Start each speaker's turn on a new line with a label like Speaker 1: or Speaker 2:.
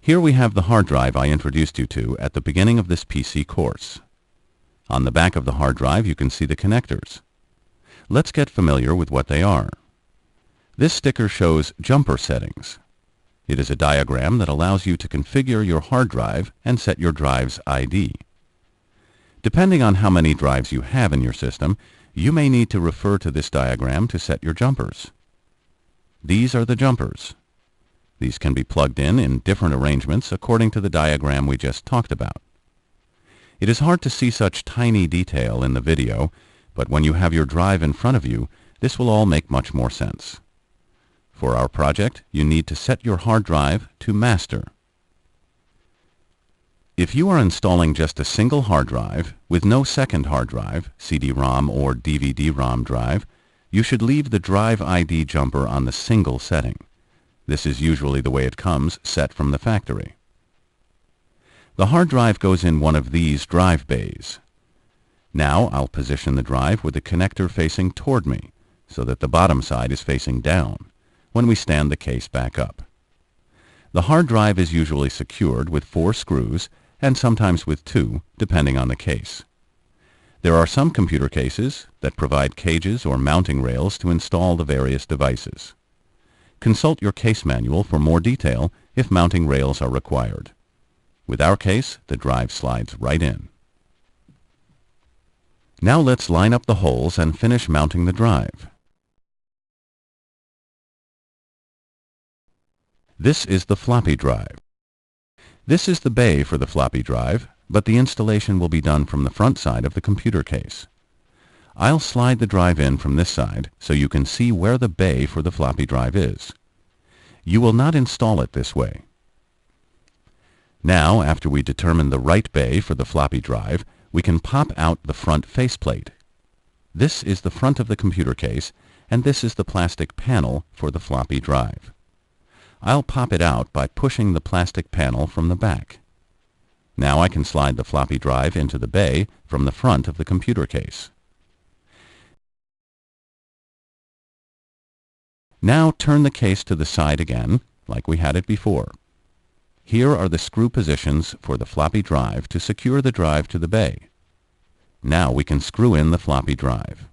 Speaker 1: Here we have the hard drive I introduced you to at the beginning of this PC course. On the back of the hard drive you can see the connectors. Let's get familiar with what they are. This sticker shows jumper settings. It is a diagram that allows you to configure your hard drive and set your drive's ID. Depending on how many drives you have in your system, you may need to refer to this diagram to set your jumpers. These are the jumpers. These can be plugged in different arrangements according to the diagram we just talked about. It is hard to see such tiny detail in the video, but when you have your drive in front of you, this will all make much more sense. For our project, you need to set your hard drive to master. If you are installing just a single hard drive with no second hard drive, CD-ROM or DVD-ROM drive, you should leave the drive ID jumper on the single setting. This is usually the way it comes set from the factory. The hard drive goes in one of these drive bays. Now I'll position the drive with the connector facing toward me so that the bottom side is facing down when we stand the case back up. The hard drive is usually secured with 4 screws and sometimes with 2, depending on the case. There are some computer cases that provide cages or mounting rails to install the various devices. Consult your case manual for more detail if mounting rails are required. With our case, the drive slides right in. Now let's line up the holes and finish mounting the drive. This is the floppy drive. This is the bay for the floppy drive, but the installation will be done from the front side of the computer case. I'll slide the drive in from this side so you can see where the bay for the floppy drive is. You will not install it this way. Now, after we determine the right bay for the floppy drive, we can pop out the front faceplate. This is the front of the computer case, and this is the plastic panel for the floppy drive. I'll pop it out by pushing the plastic panel from the back. Now I can slide the floppy drive into the bay from the front of the computer case. Now turn the case to the side again, like we had it before. Here are the screw positions for the floppy drive to secure the drive to the bay. Now we can screw in the floppy drive.